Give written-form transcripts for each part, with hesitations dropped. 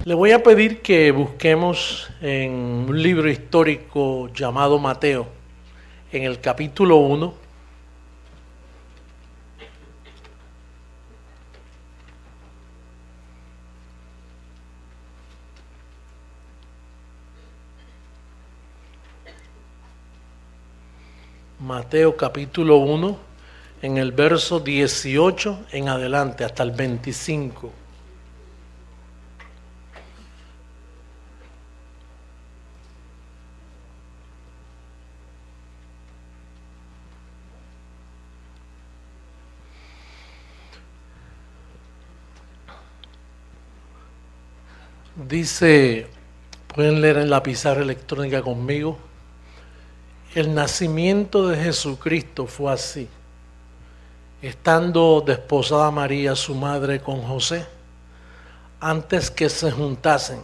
Le voy a pedir que busquemos en un libro histórico llamado Mateo, en el capítulo 1. Mateo capítulo 1, en el verso 18 en adelante, hasta el 25. Dice, pueden leer en la pizarra electrónica conmigo, el nacimiento de Jesucristo fue así. Estando desposada María, su madre, con José, antes que se juntasen,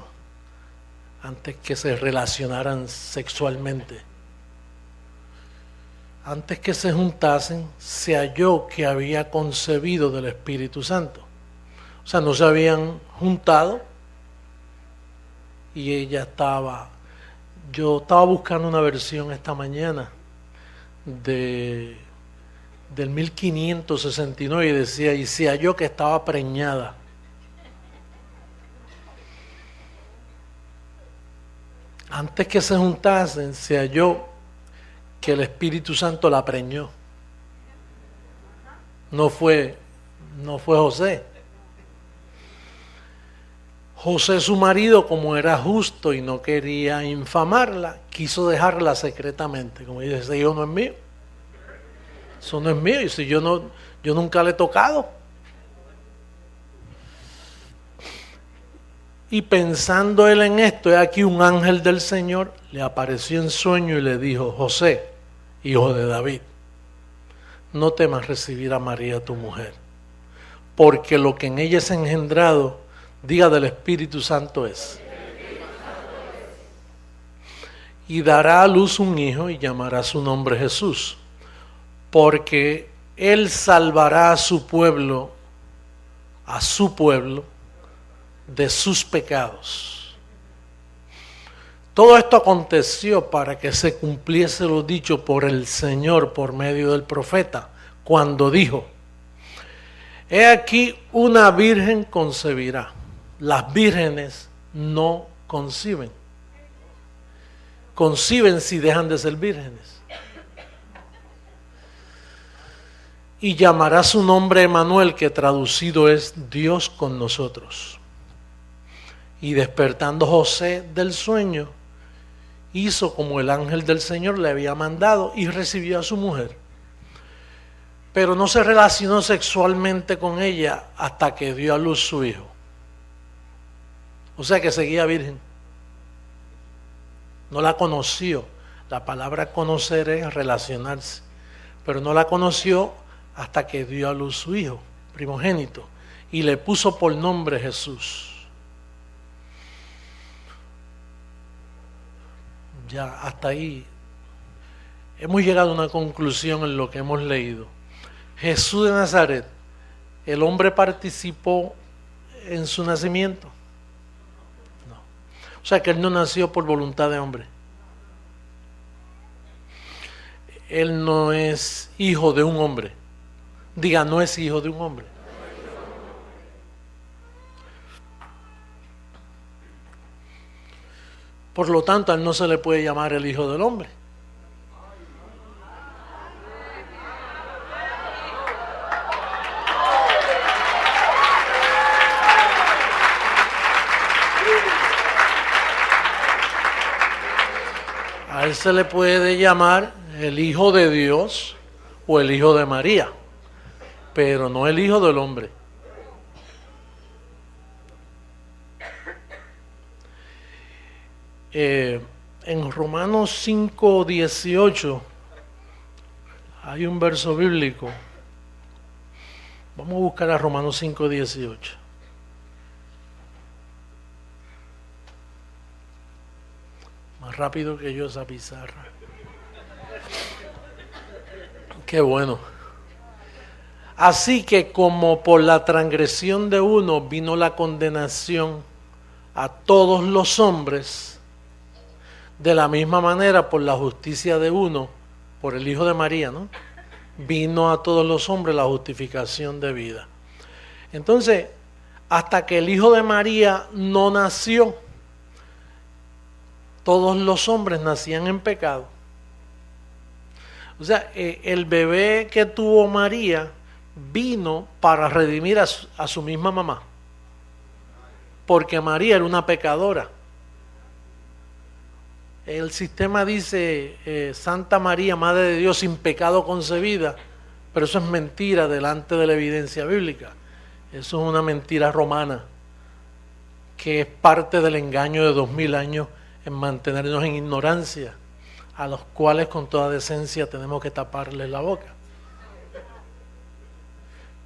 antes que se relacionaran sexualmente, antes que se juntasen, se halló que había concebido del Espíritu Santo. O sea, no se habían juntado y ella estaba... Yo estaba buscando una versión esta mañana del 1569 y decía, y se halló que estaba preñada. Antes que se juntasen, se halló que el Espíritu Santo la preñó. No fue José. José, su marido, como era justo y no quería infamarla, quiso dejarla secretamente. Como dice, ese hijo no es mío. Eso no es mío. Y si yo nunca le he tocado. Y pensando él en esto, aquí un ángel del Señor le apareció en sueño y le dijo, José, hijo de David, no temas recibir a María tu mujer, porque lo que en ella es engendrado, diga del Espíritu Santo es. Y dará a luz un hijo y llamará su nombre Jesús, porque él salvará a su pueblo, de sus pecados. Todo esto aconteció para que se cumpliese lo dicho por el Señor por medio del profeta, cuando dijo, he aquí una virgen concebirá. Las vírgenes no conciben. Conciben si dejan de ser vírgenes. Y llamará su nombre Emanuel, que traducido es Dios con nosotros. Y despertando José del sueño, hizo como el ángel del Señor le había mandado y recibió a su mujer. Pero no se relacionó sexualmente con ella hasta que dio a luz su hijo. O sea que seguía virgen. No la conoció. La palabra conocer es relacionarse. Pero no la conoció hasta que dio a luz su hijo, primogénito. Y le puso por nombre Jesús. Ya hasta ahí hemos llegado a una conclusión en lo que hemos leído. Jesús de Nazaret, ¿el hombre participó en su nacimiento? No. O sea que él no nació por voluntad de hombre. Él no es hijo de un hombre. Diga, no es hijo de un hombre. Por lo tanto, a él no se le puede llamar el hijo del hombre. A él se le puede llamar el hijo de Dios o el hijo de María, pero no el hijo del hombre. En Romanos 5:18 hay un verso bíblico. Vamos a buscar a Romanos 5:18. Más rápido que yo esa pizarra. Qué bueno. Así que como por la transgresión de uno vino la condenación a todos los hombres, de la misma manera por la justicia de uno, por el Hijo de María, ¿no? Vino a todos los hombres la justificación de vida. Entonces, hasta que el Hijo de María no nació, todos los hombres nacían en pecado. O sea, el bebé que tuvo María vino para redimir a su misma mamá, porque María era una pecadora. El sistema dice Santa María, Madre de Dios, sin pecado concebida, pero eso es mentira delante de la evidencia bíblica. Eso es una mentira romana, que es parte del engaño de 2000 años en mantenernos en ignorancia, a los cuales con toda decencia tenemos que taparles la boca.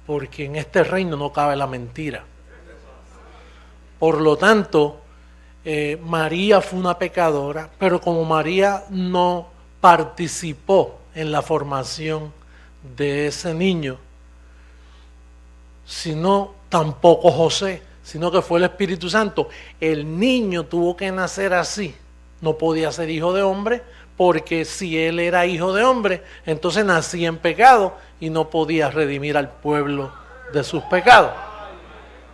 Porque en este reino no cabe la mentira. Por lo tanto, María fue una pecadora, pero como María no participó en la formación de ese niño, sino tampoco José, sino que fue el Espíritu Santo, el niño tuvo que nacer así. No podía ser hijo de hombre, porque si él era hijo de hombre, entonces nacía en pecado y no podía redimir al pueblo de sus pecados.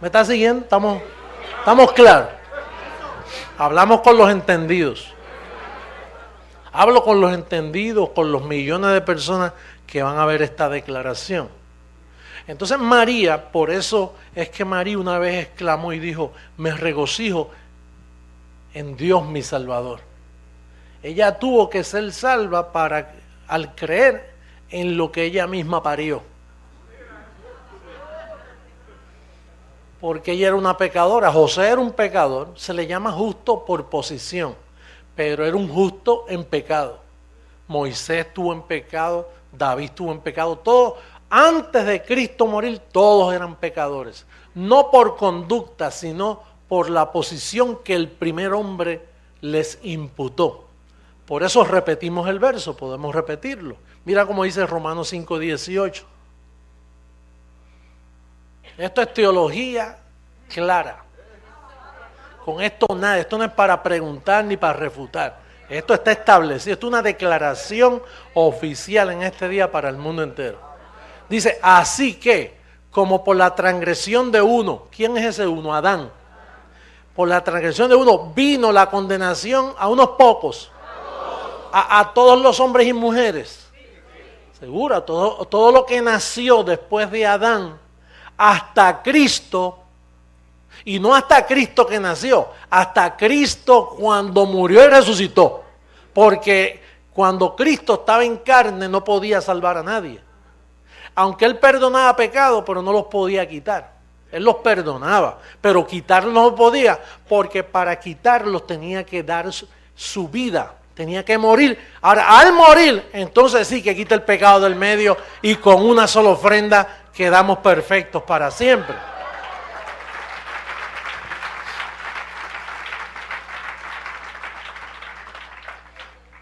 ¿Me está siguiendo? ¿Estamos claros? Hablamos con los entendidos. Hablo con los entendidos, con los millones de personas que van a ver esta declaración. Entonces María, por eso es que María una vez exclamó y dijo: me regocijo en Dios mi Salvador. Ella tuvo que ser salva al creer en lo que ella misma parió. Porque ella era una pecadora. José era un pecador, se le llama justo por posición, pero era un justo en pecado. Moisés estuvo en pecado, David estuvo en pecado, todos, antes de Cristo morir, todos eran pecadores. No por conducta, sino por la posición que el primer hombre les imputó. Por eso repetimos el verso, podemos repetirlo. Mira cómo dice Romanos 5:18. Esto es teología clara. Con esto nada, esto no es para preguntar ni para refutar. Esto está establecido, esto es una declaración oficial en este día para el mundo entero. Dice, así que, como por la transgresión de uno, ¿quién es ese uno? Adán. Por la transgresión de uno vino la condenación a unos pocos. A todos los hombres y mujeres. Seguro, todo lo que nació después de Adán, hasta Cristo, y no hasta Cristo que nació, hasta Cristo cuando murió y resucitó. Porque cuando Cristo estaba en carne no podía salvar a nadie. Aunque Él perdonaba pecados, pero no los podía quitar. Él los perdonaba, pero quitarlos no podía, porque para quitarlos tenía que dar su vida. Tenía que morir. Ahora, al morir, entonces sí que quita el pecado del medio y con una sola ofrenda quedamos perfectos para siempre.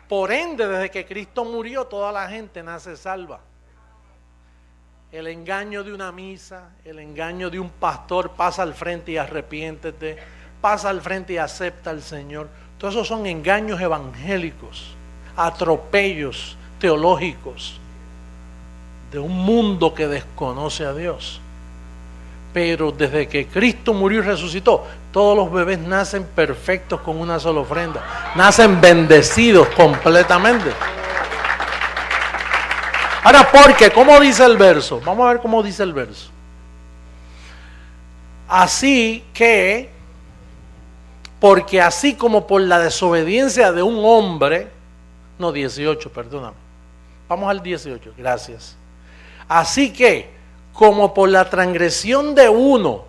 Por ende, desde que Cristo murió, toda la gente nace salva. El engaño de una misa, el engaño de un pastor, pasa al frente y arrepiéntete, pasa al frente y acepta al Señor. Todos esos son engaños evangélicos, atropellos teológicos de un mundo que desconoce a Dios. Pero desde que Cristo murió y resucitó, todos los bebés nacen perfectos con una sola ofrenda. Nacen bendecidos completamente. Ahora, ¿por qué? ¿Cómo dice el verso? Vamos a ver cómo dice el verso. Así que, porque así como por la desobediencia de un hombre, no 18, perdóname. Vamos al 18, gracias. Así que, como por la transgresión de uno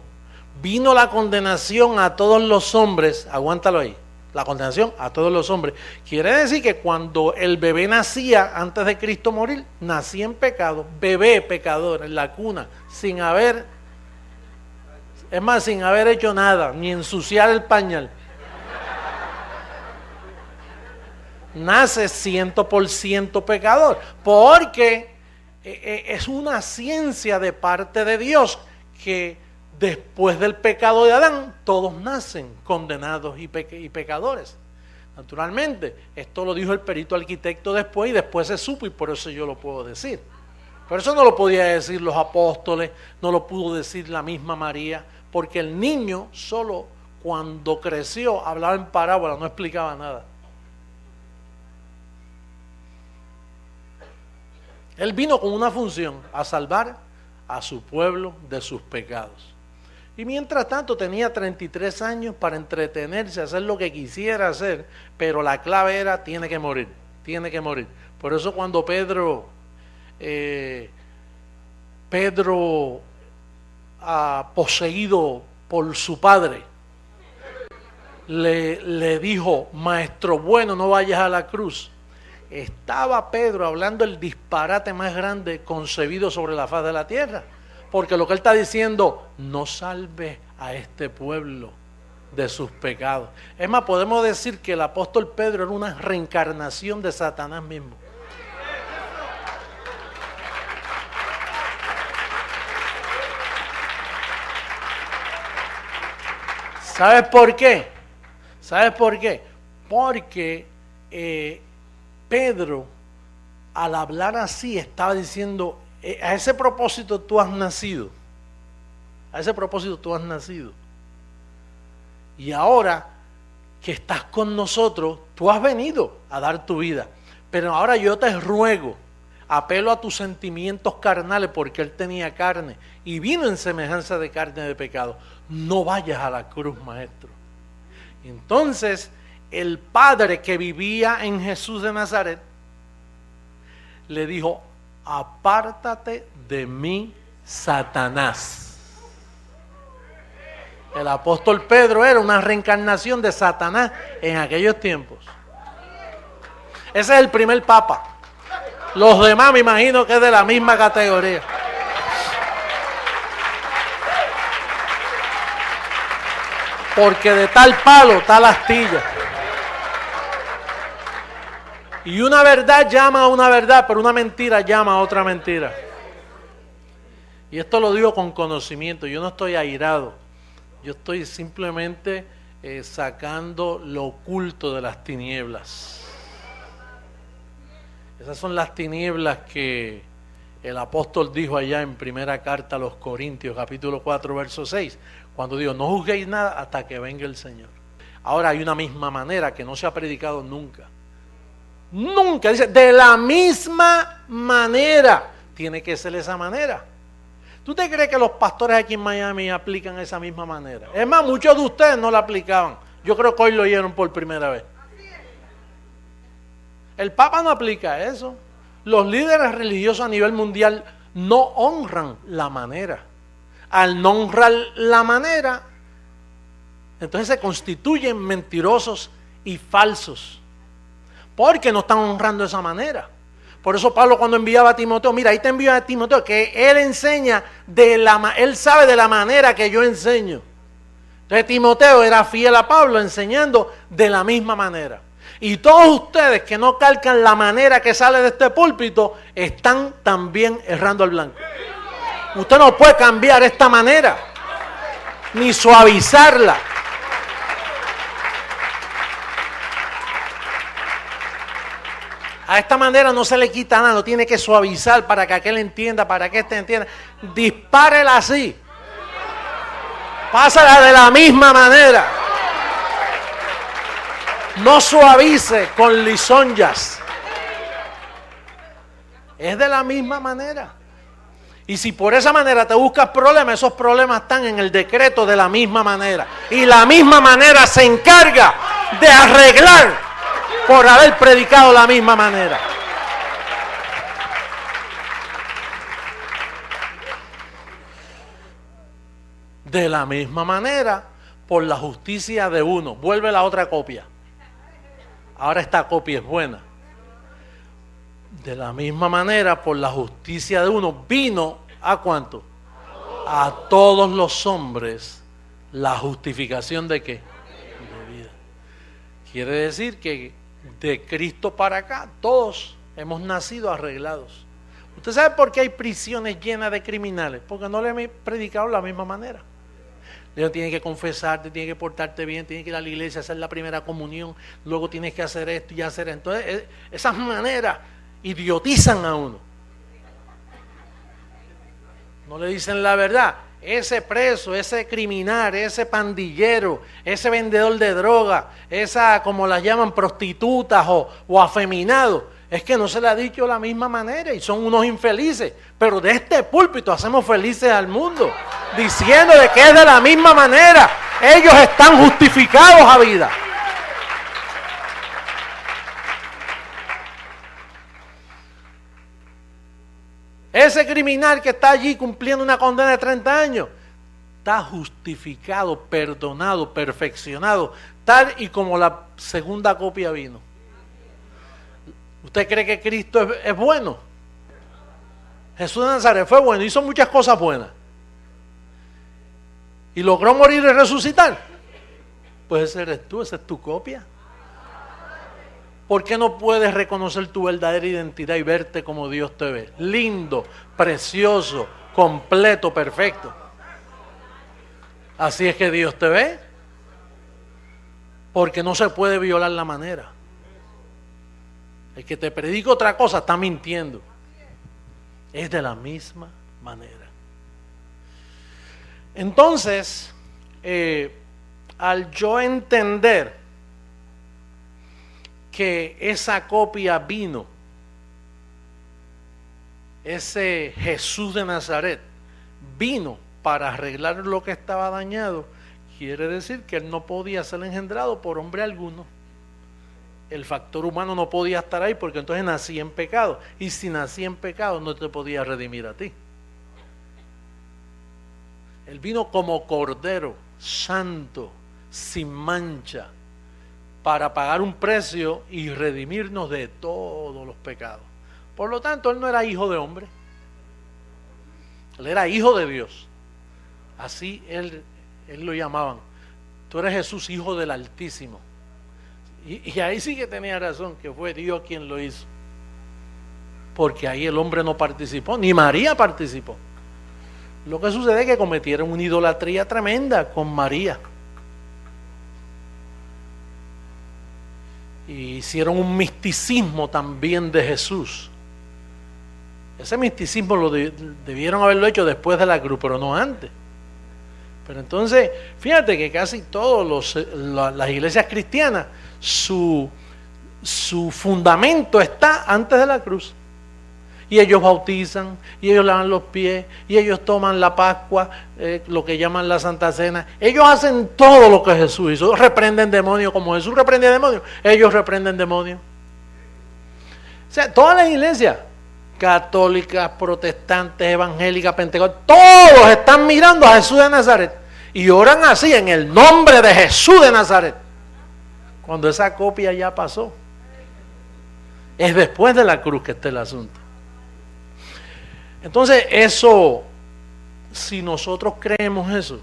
vino la condenación a todos los hombres, aguántalo ahí, la condenación a todos los hombres. Quiere decir que cuando el bebé nacía antes de Cristo morir, nacía en pecado, bebé pecador en la cuna, sin haber hecho nada, ni ensuciar el pañal. Nace 100% pecador, porque es una ciencia de parte de Dios que después del pecado de Adán, todos nacen condenados y pecadores. Naturalmente, esto lo dijo el perito arquitecto después y después se supo y por eso yo lo puedo decir. Por eso no lo podía decir los apóstoles, no lo pudo decir la misma María, porque el niño solo cuando creció hablaba en parábola, no explicaba nada. Él vino con una función, a salvar a su pueblo de sus pecados. Y mientras tanto tenía 33 años para entretenerse, hacer lo que quisiera hacer, pero la clave era, tiene que morir, tiene que morir. Por eso cuando Pedro poseído por su padre, le dijo, maestro bueno, no vayas a la cruz. Estaba Pedro hablando el disparate más grande concebido sobre la faz de la tierra. Porque lo que él está diciendo, no salve a este pueblo de sus pecados. Es más, podemos decir que el apóstol Pedro era una reencarnación de Satanás mismo. ¿Sabes por qué? ¿Sabes por qué? Porque Pedro, al hablar así, estaba diciendo, a ese propósito tú has nacido. A ese propósito tú has nacido. Y ahora que estás con nosotros, tú has venido a dar tu vida. Pero ahora yo te ruego, apelo a tus sentimientos carnales, porque él tenía carne y vino en semejanza de carne de pecado. No vayas a la cruz, maestro. Entonces, el padre que vivía en Jesús de Nazaret le dijo, apártate de mí, Satanás. El apóstol Pedro era una reencarnación de Satanás en aquellos tiempos. Ese es el primer papa. Los demás me imagino que es de la misma categoría. Porque de tal palo, tal astilla. Y una verdad llama a una verdad, pero una mentira llama a otra mentira. Y esto lo digo con conocimiento, yo no estoy airado. Yo estoy simplemente sacando lo oculto de las tinieblas. Esas son las tinieblas que el apóstol dijo allá en primera carta a los Corintios, capítulo 4, verso 6, cuando dijo, no juzguéis nada hasta que venga el Señor. Ahora hay una misma manera que no se ha predicado nunca. Nunca, dice, de la misma manera. Tiene que ser esa manera. ¿Tú te crees que los pastores aquí en Miami aplican esa misma manera? Es más, muchos de ustedes no la aplicaban. Yo creo que hoy lo oyeron por primera vez. El Papa no aplica eso. Los líderes religiosos a nivel mundial no honran la manera. Al no honrar la manera, entonces se constituyen mentirosos y falsos. Porque no están honrando esa manera. Por eso Pablo cuando enviaba a Timoteo, mira, ahí te envío a Timoteo, que él enseña, él sabe de la manera que yo enseño. Entonces Timoteo era fiel a Pablo enseñando de la misma manera. Y todos ustedes que no calcan la manera que sale de este púlpito, están también errando al blanco. Usted no puede cambiar esta manera, ni suavizarla. A esta manera no se le quita nada, no tiene que suavizar para que aquel entienda, para que este entienda. Dispárela así. Pásala de la misma manera. No suavice con lisonjas. Es de la misma manera. Y si por esa manera te buscas problemas, esos problemas están en el decreto de la misma manera. Y la misma manera se encarga de arreglar por haber predicado la misma manera. De la misma manera, por la justicia de uno. Vuelve la otra copia. Ahora esta copia es buena. De la misma manera, por la justicia de uno, vino ¿a cuánto? A todos los hombres la justificación de ¿qué? De vida. Quiere decir que de Cristo para acá, todos hemos nacido arreglados. ¿Usted sabe por qué hay prisiones llenas de criminales? Porque no le he predicado de la misma manera. Primero tienes que confesarte, tienes que portarte bien, tienes que ir a la iglesia, hacer la primera comunión, luego tienes que hacer esto y hacer esto. Entonces, esas maneras idiotizan a uno. No le dicen la verdad. Ese preso, ese criminal, ese pandillero, ese vendedor de droga, esa, como las llaman, prostitutas o afeminados, es que no se le ha dicho de la misma manera y son unos infelices. Pero de este púlpito hacemos felices al mundo, diciendo de que es de la misma manera. Ellos están justificados a vida. Ese criminal que está allí cumpliendo una condena de 30 años, está justificado, perdonado, perfeccionado, tal y como la segunda copia vino. ¿Usted cree que Cristo es bueno? Jesús de Nazaret fue bueno, hizo muchas cosas buenas. ¿Y logró morir y resucitar? Pues ese eres tú, esa es tu copia. ¿Por qué no puedes reconocer tu verdadera identidad y verte como Dios te ve? Lindo, precioso, completo, perfecto. Así es que Dios te ve. Porque no se puede violar la manera. El que te predica otra cosa está mintiendo. Es de la misma manera. Entonces, al yo entender que esa copia vino, ese Jesús de Nazaret vino para arreglar lo que estaba dañado, quiere decir que él no podía ser engendrado por hombre alguno. El factor humano no podía estar ahí porque entonces nacía en pecado, y si nacía en pecado no te podía redimir a ti. Él vino como cordero santo, sin mancha, para pagar un precio y redimirnos de todos los pecados. Por lo tanto, él no era hijo de hombre, él era hijo de Dios. Así él lo llamaban. Tú eres Jesús, hijo del Altísimo. Y ahí sí que tenía razón, que fue Dios quien lo hizo. Porque ahí el hombre no participó, ni María participó. Lo que sucede es que cometieron una idolatría tremenda con María. Y hicieron un misticismo también de Jesús. Ese misticismo lo debieron haberlo hecho después de la cruz, pero no antes. Pero entonces, fíjate que casi todas las iglesias cristianas, su fundamento está antes de la cruz. Y ellos bautizan, y ellos lavan los pies, y ellos toman la Pascua, lo que llaman la Santa Cena. Ellos hacen todo lo que Jesús hizo. Reprenden demonios como Jesús reprendía demonios. Ellos reprenden demonios. O sea, todas las iglesias, católicas, protestantes, evangélicas, pentecostés, todos están mirando a Jesús de Nazaret y oran así en el nombre de Jesús de Nazaret. Cuando esa copia ya pasó, es después de la cruz que está el asunto. Entonces eso, si nosotros creemos eso,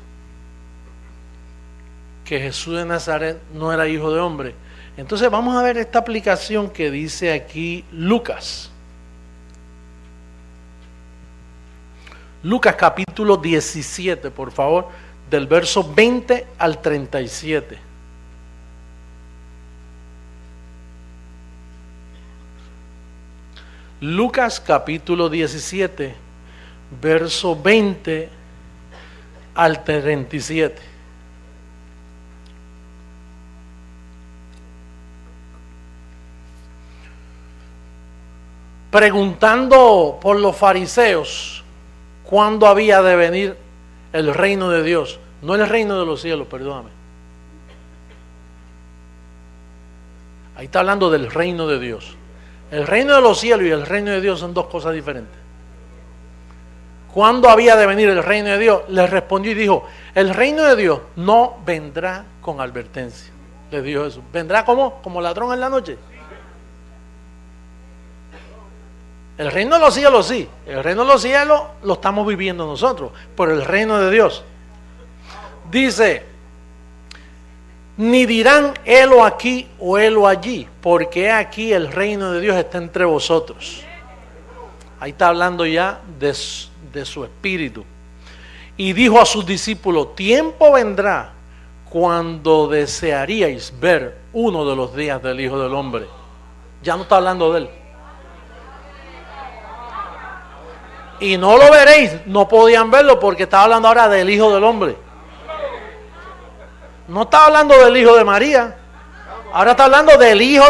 que Jesús de Nazaret no era hijo de hombre, entonces vamos a ver esta aplicación que dice aquí Lucas. Lucas capítulo 17, por favor, del verso 20 al 37. Lucas capítulo 17, verso 20 al 37. Preguntando por los fariseos cuándo había de venir el reino de Dios, no el reino de los cielos, perdóname. Ahí está hablando del reino de Dios. El reino de los cielos y el reino de Dios son dos cosas diferentes. ¿Cuándo había de venir el reino de Dios? Les respondió y dijo: el reino de Dios no vendrá con advertencia. Les dijo Jesús. ¿Vendrá como ladrón en la noche? El reino de los cielos sí. El reino de los cielos lo estamos viviendo nosotros. Pero el reino de Dios, dice, ni dirán helo aquí o helo allí, porque aquí el reino de Dios está entre vosotros. Ahí está hablando ya de su espíritu. Y dijo a sus discípulos: tiempo vendrá cuando desearíais ver uno de los días del Hijo del Hombre. Ya no está hablando de él. Y no lo veréis, no podían verlo porque estaba hablando ahora del Hijo del Hombre. No está hablando del Hijo de María. Ahora está hablando del Hijo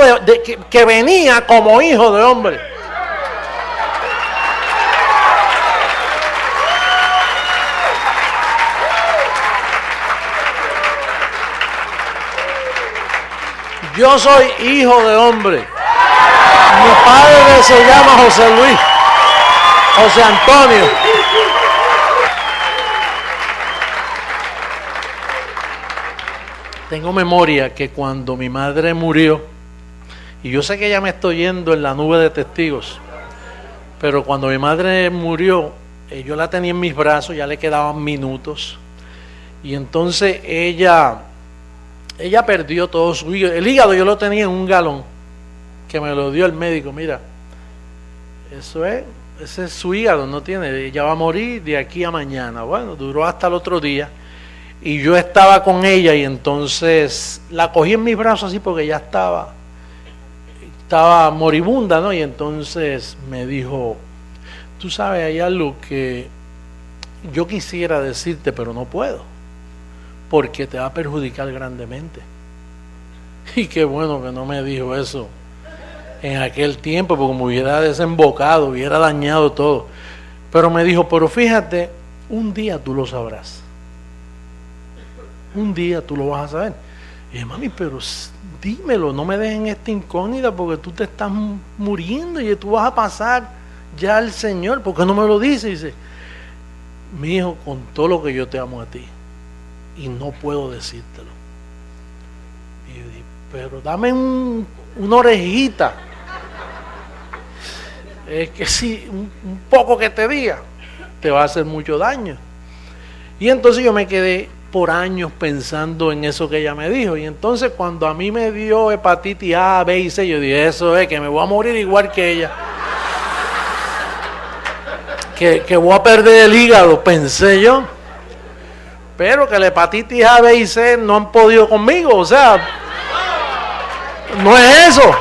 que venía como Hijo de Hombre. Yo soy hijo de hombre. Mi padre se llama José Luis, José Antonio. Tengo memoria que cuando mi madre murió, y yo sé que ya me estoy yendo en la nube de testigos, pero cuando mi madre murió, yo la tenía en mis brazos, ya le quedaban minutos, y entonces ella perdió todo su hígado. El hígado yo lo tenía en un galón, que me lo dio el médico. Mira, ese es su hígado, no tiene, ella va a morir de aquí a mañana. Bueno, duró hasta el otro día, y yo estaba con ella, y entonces la cogí en mis brazos así porque ya estaba moribunda, ¿no? Y entonces me dijo: tú sabes, hay algo que yo quisiera decirte, pero no puedo, porque te va a perjudicar grandemente. Y qué bueno que no me dijo eso en aquel tiempo, porque me hubiera desembocado, hubiera dañado todo. Pero me dijo: pero fíjate, un día tú lo sabrás. Un día tú lo vas a saber. Y dije: mami, pero dímelo, no me dejen esta incógnita, porque tú te estás muriendo y tú vas a pasar ya al Señor. ¿Por qué no me lo dices? Y dice: mi hijo, con todo lo que yo te amo a ti, y no puedo decírtelo. Y yo dije: pero dame una orejita. Es que si un poco que te diga te va a hacer mucho daño. Y entonces yo me quedé por años pensando en eso que ella me dijo. Y entonces cuando a mí me dio hepatitis A, B y C, yo dije: eso es, que me voy a morir igual que ella. que voy a perder el hígado, pensé yo. Pero que la hepatitis A, B y C no han podido conmigo, o sea, no es eso.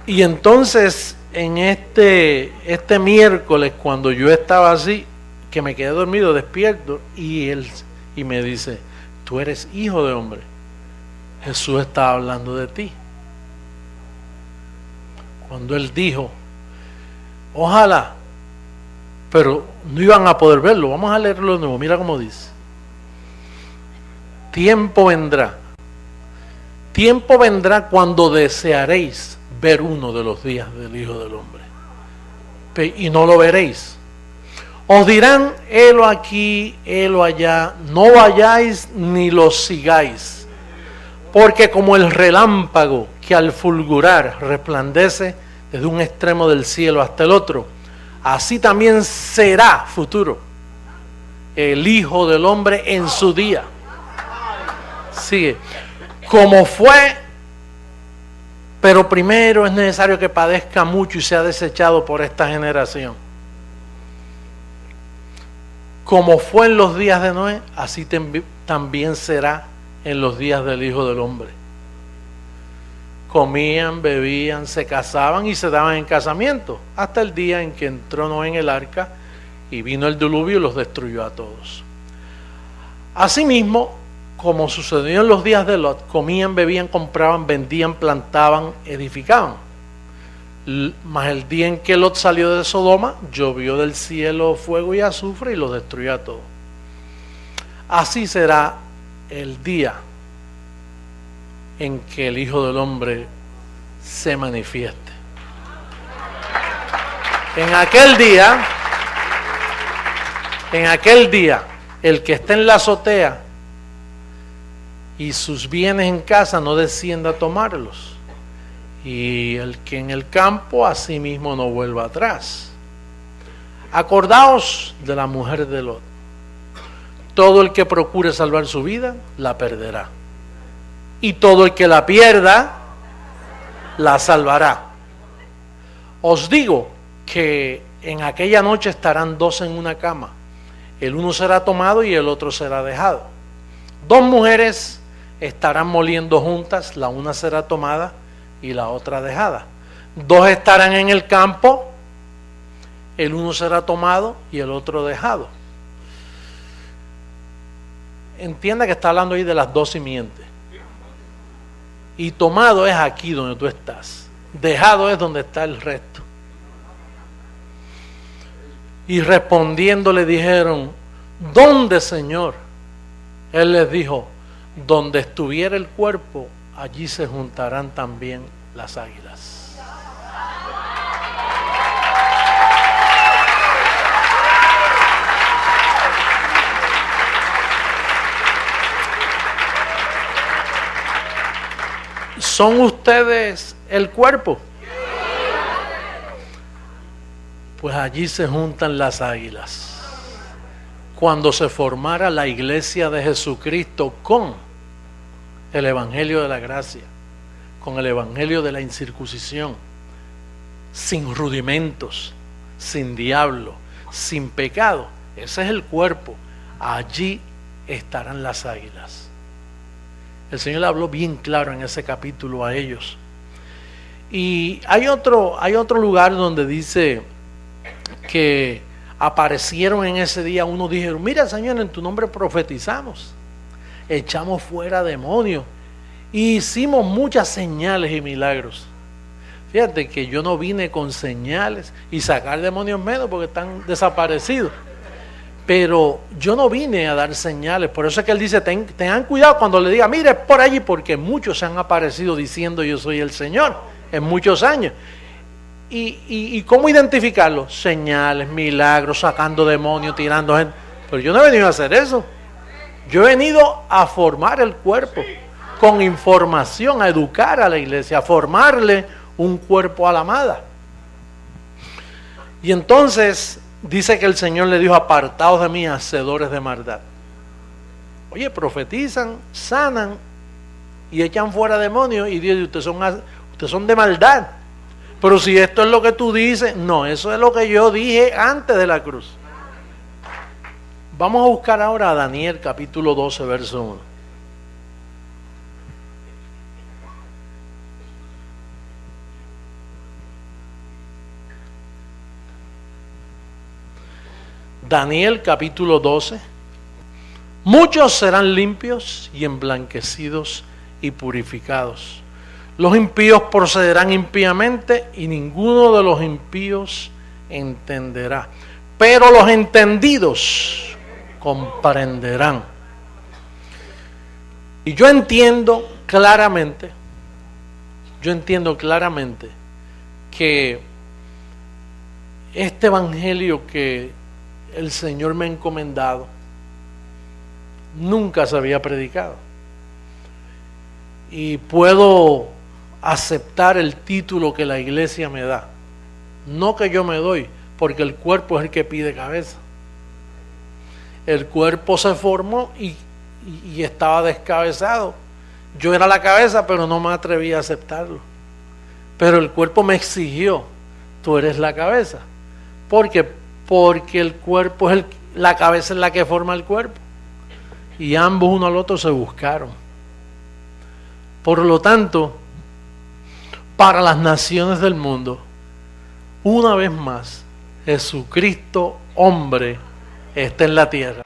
Y entonces, en este miércoles, cuando yo estaba así, que me quedé dormido, despierto, y él me dice: tú eres hijo de hombre. Jesús está hablando de ti. Cuando él dijo: ojalá, pero no iban a poder verlo. Vamos a leerlo de nuevo. Mira cómo dice: tiempo vendrá cuando desearéis ver uno de los días del Hijo del Hombre, y no lo veréis. Os dirán: helo aquí, helo allá, no vayáis ni lo sigáis, porque como el relámpago que al fulgurar resplandece desde un extremo del cielo hasta el otro, así también será futuro el Hijo del Hombre en su día. Sigue: como fue, pero primero es necesario que padezca mucho y sea desechado por esta generación. Como fue en los días de Noé, así también será en los días del Hijo del Hombre. Comían, bebían, se casaban y se daban en casamiento, hasta el día en que entró Noé en el arca y vino el diluvio y los destruyó a todos. Asimismo, como sucedió en los días de Lot, comían, bebían, compraban, vendían, plantaban, edificaban. Mas el día en que Lot salió de Sodoma, llovió del cielo fuego y azufre y los destruyó a todos. Así será el día en que el Hijo del Hombre se manifieste. En aquel día, el que esté en la azotea y sus bienes en casa no descienda a tomarlos, y el que en el campo asimismo no vuelva atrás. Acordaos de la mujer de Lot. Todo el que procure salvar su vida, la perderá. Y todo el que la pierda, la salvará. Os digo que en aquella noche estarán dos en una cama. El uno será tomado y el otro será dejado. Dos mujeres estarán moliendo juntas, la una será tomada y la otra dejada. Dos estarán en el campo, el uno será tomado y el otro dejado. Entienda que está hablando ahí de las dos simientes. Y tomado es aquí donde tú estás. Dejado es donde está el resto. Y respondiendo le dijeron, ¿dónde, Señor? Él les dijo, donde estuviera el cuerpo, allí se juntarán también las águilas. ¿Son ustedes el cuerpo? Pues allí se juntan las águilas. Cuando se formara la iglesia de Jesucristo con el evangelio de la gracia, con el evangelio de la incircuncisión, sin rudimentos, sin diablo, sin pecado, ese es el cuerpo. Allí estarán las águilas. El Señor le habló bien claro en ese capítulo a ellos. Y hay otro lugar donde dice que aparecieron en ese día, unos dijeron, mira, Señor, en tu nombre profetizamos, echamos fuera demonios y hicimos muchas señales y milagros. Fíjate que yo no vine con señales y sacar demonios menos porque están desaparecidos. Pero yo no vine a dar señales, por eso es que él dice, tengan cuidado cuando le diga, mire, es por allí, porque muchos se han aparecido diciendo yo soy el Señor, en muchos años. ¿Y cómo identificarlo? Señales, milagros, sacando demonios, tirando gente. Pero yo no he venido a hacer eso. Yo he venido a formar el cuerpo, con información, a educar a la iglesia, a formarle un cuerpo a la amada. Y entonces dice que el Señor le dijo, apartaos de mí, hacedores de maldad. Oye, profetizan, sanan y echan fuera demonios y Dios dice, ustedes son de maldad. Pero si esto es lo que tú dices, no, eso es lo que yo dije antes de la cruz. Vamos a buscar ahora a Daniel capítulo 12, verso 1. Daniel capítulo 12. Muchos serán limpios y emblanquecidos y purificados. Los impíos procederán impíamente y ninguno de los impíos entenderá. Pero los entendidos comprenderán. Y yo entiendo claramente que este evangelio que el Señor me ha encomendado nunca se había predicado. Y puedo aceptar el título que la iglesia me da. No que yo me doy, porque el cuerpo es el que pide cabeza. El cuerpo se formó y estaba descabezado. Yo era la cabeza, pero no me atreví a aceptarlo. Pero el cuerpo me exigió, tú eres la cabeza. Porque el cuerpo es la cabeza es la que forma el cuerpo. Y ambos uno al otro se buscaron. Por lo tanto, para las naciones del mundo, una vez más, Jesucristo, hombre, está en la tierra.